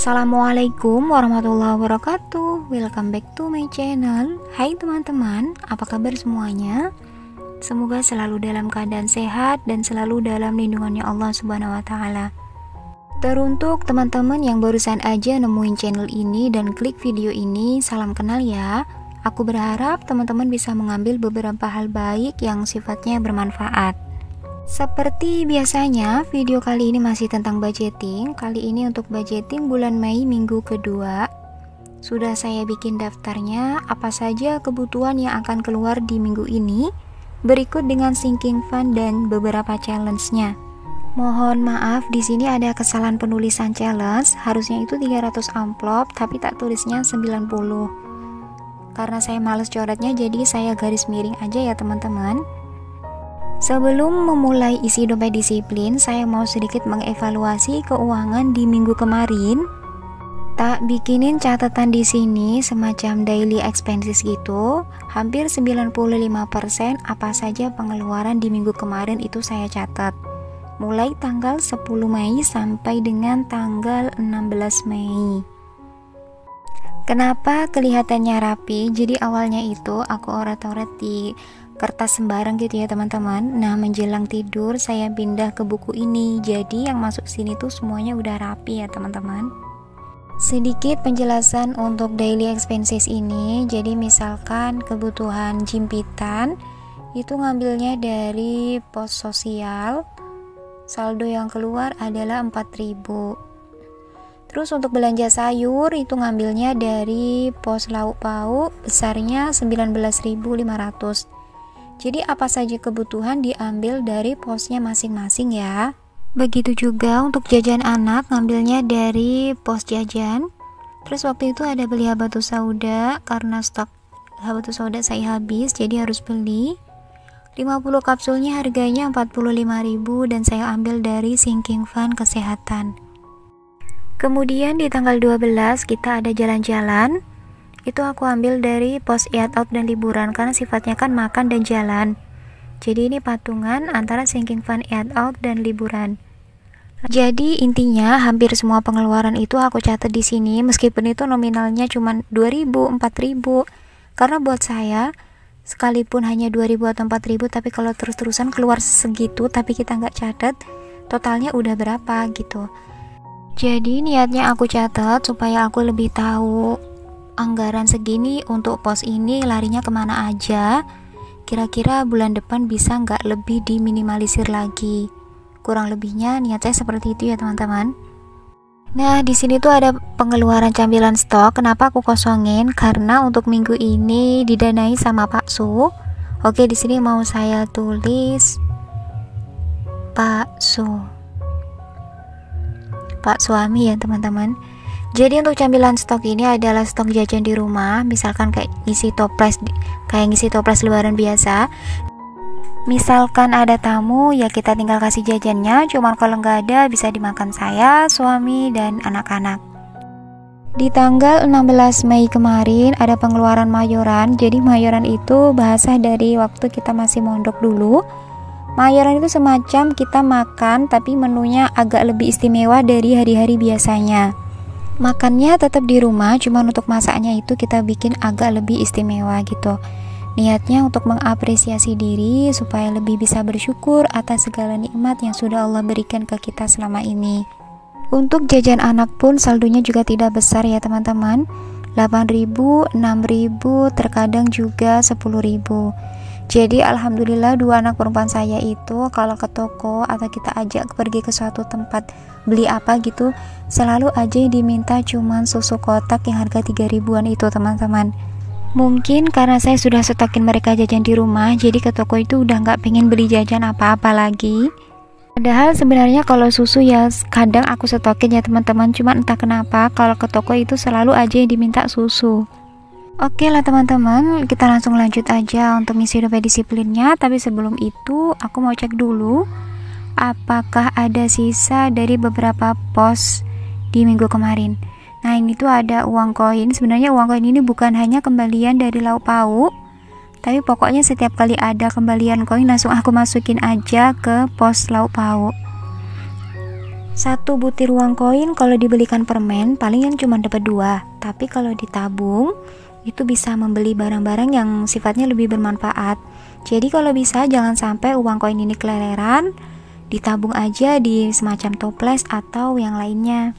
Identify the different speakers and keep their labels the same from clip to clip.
Speaker 1: Assalamualaikum warahmatullahi wabarakatuh. Welcome back to my channel. Hai teman-teman, apa kabar semuanya? Semoga selalu dalam keadaan sehat dan selalu dalam lindungannya Allah Subhanahu wa taala. Teruntuk teman-teman yang barusan aja nemuin channel ini dan klik video ini, salam kenal ya. Aku berharap teman-teman bisa mengambil beberapa hal baik yang sifatnya bermanfaat. Seperti biasanya, video kali ini masih tentang budgeting. Kali ini untuk budgeting bulan Mei minggu kedua. Sudah saya bikin daftarnya, apa saja kebutuhan yang akan keluar di minggu ini. Berikut dengan sinking fund dan beberapa challenge-nya. Mohon maaf, di sini ada kesalahan penulisan challenge. Harusnya itu 300 amplop, tapi tak tulisnya 90. Karena saya males coretnya, jadi saya garis miring aja ya teman-teman. Sebelum memulai isi dompet disiplin, saya mau sedikit mengevaluasi keuangan di minggu kemarin. Tak bikinin catatan di sini semacam daily expenses gitu. Hampir 95% apa saja pengeluaran di minggu kemarin itu saya catat. Mulai tanggal 10 Mei sampai dengan tanggal 16 Mei. Kenapa kelihatannya rapi? Jadi awalnya itu aku oret-oret di kertas sembarang gitu ya teman-teman. Nah, menjelang tidur saya pindah ke buku ini. Jadi yang masuk sini tuh semuanya udah rapi ya teman-teman. Sedikit penjelasan untuk daily expenses ini. Jadi misalkan kebutuhan jimpitan itu ngambilnya dari pos sosial. Saldo yang keluar adalah 4.000. Terus untuk belanja sayur itu ngambilnya dari pos lauk pauk, besarnya 19.500. Jadi apa saja kebutuhan diambil dari posnya masing-masing ya. Begitu juga untuk jajan anak ngambilnya dari pos jajan. Terus waktu itu ada beli habatus sauda karena stok habatus sauda saya habis, jadi harus beli. 50 kapsulnya harganya 45.000 dan saya ambil dari sinking fund kesehatan. Kemudian di tanggal 12 kita ada jalan-jalan. Itu aku ambil dari pos eat out dan liburan karena sifatnya kan makan dan jalan. Jadi ini patungan antara sinking fund eat out dan liburan. Jadi intinya hampir semua pengeluaran itu aku catat di sini meskipun itu nominalnya cuma 2.000, 4.000. Karena buat saya sekalipun hanya 2.000 atau 4.000 tapi kalau terus-terusan keluar segitu tapi kita nggak catat, totalnya udah berapa gitu. Jadi niatnya aku catat supaya aku lebih tahu anggaran segini untuk pos ini larinya kemana aja. Kira-kira bulan depan bisa nggak lebih diminimalisir lagi. Kurang lebihnya niat saya seperti itu ya teman-teman. Nah di sini tuh ada pengeluaran camilan stok. Kenapa aku kosongin? Karena untuk minggu ini didanai sama Pak Su. Oke, di sini mau saya tulis Pak Su, Pak suami ya teman-teman. Jadi untuk camilan stok ini adalah stok jajan di rumah, misalkan kayak ngisi toples lebaran biasa. Misalkan ada tamu ya kita tinggal kasih jajannya, cuman kalau nggak ada bisa dimakan saya, suami, dan anak-anak. Di tanggal 16 Mei kemarin ada pengeluaran mayoran. Jadi mayoran itu bahasa dari waktu kita masih mondok dulu. Mayoran itu semacam kita makan tapi menunya agak lebih istimewa dari hari-hari biasanya. Makannya tetap di rumah, cuman untuk masaknya itu kita bikin agak lebih istimewa gitu. Niatnya untuk mengapresiasi diri supaya lebih bisa bersyukur atas segala nikmat yang sudah Allah berikan ke kita selama ini. Untuk jajan anak pun saldonya juga tidak besar ya teman-teman. 8.000, 6.000, terkadang juga 10.000. Jadi alhamdulillah dua anak perempuan saya itu kalau ke toko atau kita ajak pergi ke suatu tempat beli apa gitu, selalu aja diminta cuman susu kotak yang harga 3.000-an itu teman-teman. Mungkin karena saya sudah stokin mereka jajan di rumah, jadi ke toko itu udah nggak pengen beli jajan apa-apa lagi. Padahal sebenarnya kalau susu ya kadang aku stokin ya teman-teman, cuman entah kenapa kalau ke toko itu selalu aja yang diminta susu. Oke lah teman-teman, kita langsung lanjut aja untuk ngisi dompet disiplinnya. Tapi sebelum itu aku mau cek dulu apakah ada sisa dari beberapa pos di minggu kemarin. Nah ini tuh ada uang koin. Sebenarnya uang koin ini bukan hanya kembalian dari lauk pauk, tapi pokoknya setiap kali ada kembalian koin langsung aku masukin aja ke pos lauk pauk. Satu butir uang koin kalau dibelikan permen paling yang cuma dapat 2, tapi kalau ditabung itu bisa membeli barang-barang yang sifatnya lebih bermanfaat. Jadi kalau bisa jangan sampai uang koin ini keleleran, ditabung aja di semacam toples atau yang lainnya.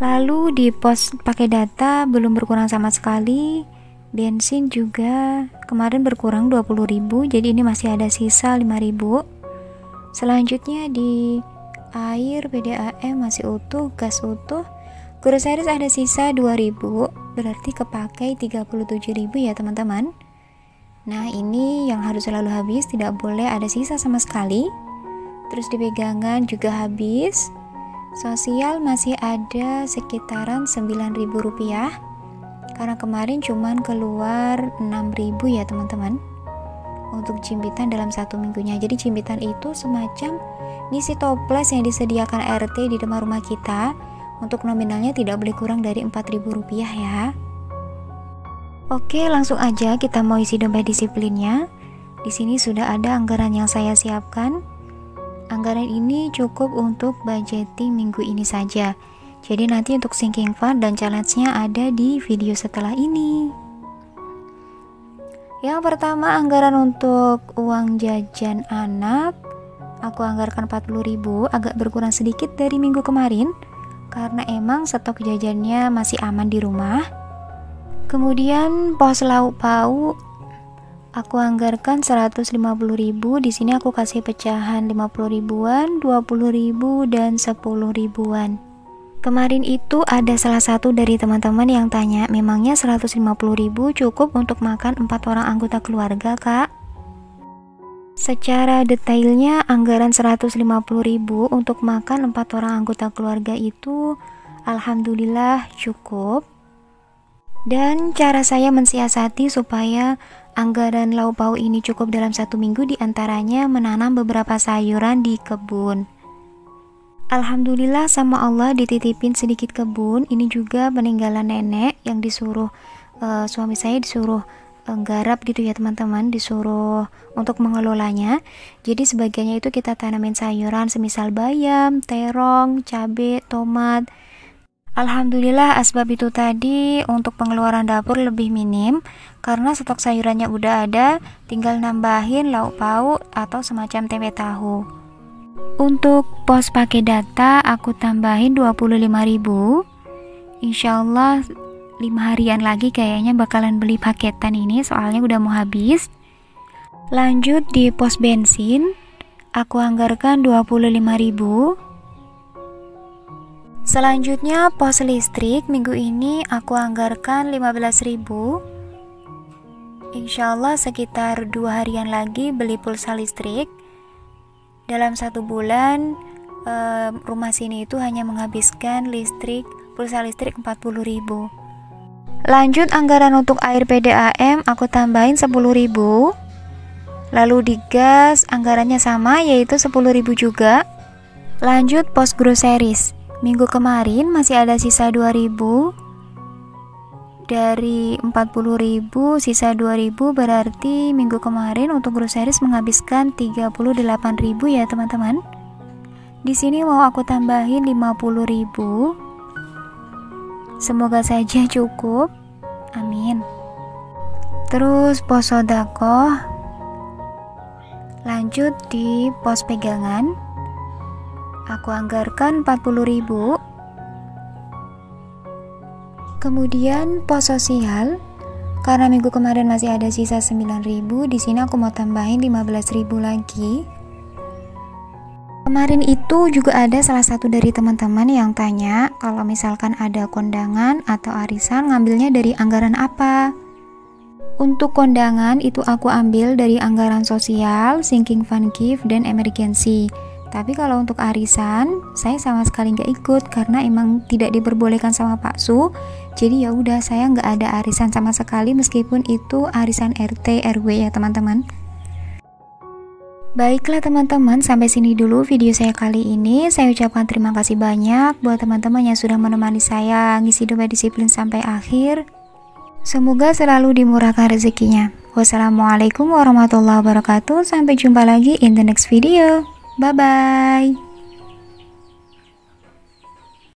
Speaker 1: Lalu di pos pakai data belum berkurang sama sekali. Bensin juga kemarin berkurang 20.000, jadi ini masih ada sisa 5.000. Selanjutnya di air PDAM masih utuh, gas utuh, groceries ada sisa 2.000, berarti kepakai 37.000 ya teman-teman. Nah ini yang harus selalu habis, tidak boleh ada sisa sama sekali. Terus di pegangan juga habis. Sosial masih ada sekitaran 9.000 rupiah, karena kemarin cuman keluar 6.000 ya teman-teman untuk jimpitan dalam 1 minggunya. Jadi jimpitan itu semacam ngisi toples yang disediakan RT di depan rumah kita. Untuk nominalnya tidak boleh kurang dari 4.000 rupiah ya. Oke, langsung aja kita mau isi dompet disiplinnya. Di sini sudah ada anggaran yang saya siapkan. Anggaran ini cukup untuk budgeting minggu ini saja. Jadi nanti untuk sinking fund dan challenge-nya ada di video setelah ini. Yang pertama, anggaran untuk uang jajan anak. Aku anggarkan 40.000, agak berkurang sedikit dari minggu kemarin karena emang stok jajannya masih aman di rumah. Kemudian pos lauk pauk aku anggarkan 150.000. Di sini aku kasih pecahan 50 ribuan, 20.000 dan 10 ribuan. Kemarin itu ada salah satu dari teman-teman yang tanya, memangnya 150.000 cukup untuk makan 4 orang anggota keluarga, Kak? Secara detailnya anggaran 150.000 untuk makan 4 orang anggota keluarga itu alhamdulillah cukup. Dan cara saya mensiasati supaya anggaran lauk pauk ini cukup dalam 1 minggu diantaranya menanam beberapa sayuran di kebun. Alhamdulillah sama Allah dititipin sedikit kebun. Ini juga peninggalan nenek yang disuruh suami saya disuruh garap gitu ya teman-teman, disuruh untuk mengelolanya. Jadi sebagiannya itu kita tanamin sayuran semisal bayam, terong, cabai, tomat. Alhamdulillah asbab itu tadi untuk pengeluaran dapur lebih minim karena stok sayurannya udah ada, tinggal nambahin lauk pauk atau semacam tempe tahu. Untuk pos pakai data aku tambahin 25.000. Insyaallah 5 harian lagi kayaknya bakalan beli paketan ini soalnya udah mau habis. Lanjut di pos bensin aku anggarkan 25.000. Selanjutnya pos listrik minggu ini aku anggarkan 15.000. Insyaallah sekitar 2 harian lagi beli pulsa listrik. Dalam 1 bulan rumah sini itu hanya menghabiskan pulsa listrik 40.000. Lanjut anggaran untuk air PDAM aku tambahin 10.000. Lalu di gas anggarannya sama yaitu 10.000 juga. Lanjut pos groceries. Minggu kemarin masih ada sisa 2.000. Dari 40.000 sisa 2.000 berarti minggu kemarin untuk groceries menghabiskan 38.000 ya teman-teman. Di sini mau aku tambahin 50.000. Semoga saja cukup. Amin. Terus pos sedekah. Lanjut di pos pegangan. Aku anggarkan 40.000. Kemudian pos sosial. Karena minggu kemarin masih ada sisa 9.000, di sini aku mau tambahin 15.000 lagi. Kemarin itu juga ada salah satu dari teman-teman yang tanya kalau misalkan ada kondangan atau arisan ngambilnya dari anggaran apa. Untuk kondangan itu aku ambil dari anggaran sosial, sinking fund gift, dan emergency. Tapi kalau untuk arisan saya sama sekali nggak ikut karena emang tidak diperbolehkan sama Pak Su. Jadi ya udah saya nggak ada arisan sama sekali meskipun itu arisan RT RW ya teman-teman. Baiklah teman-teman, sampai sini dulu video saya kali ini. Saya ucapkan terima kasih banyak buat teman-teman yang sudah menemani saya ngisi dompet disiplin sampai akhir. Semoga selalu dimurahkan rezekinya. Wassalamualaikum warahmatullahi wabarakatuh. Sampai jumpa lagi in the next video. Bye-bye.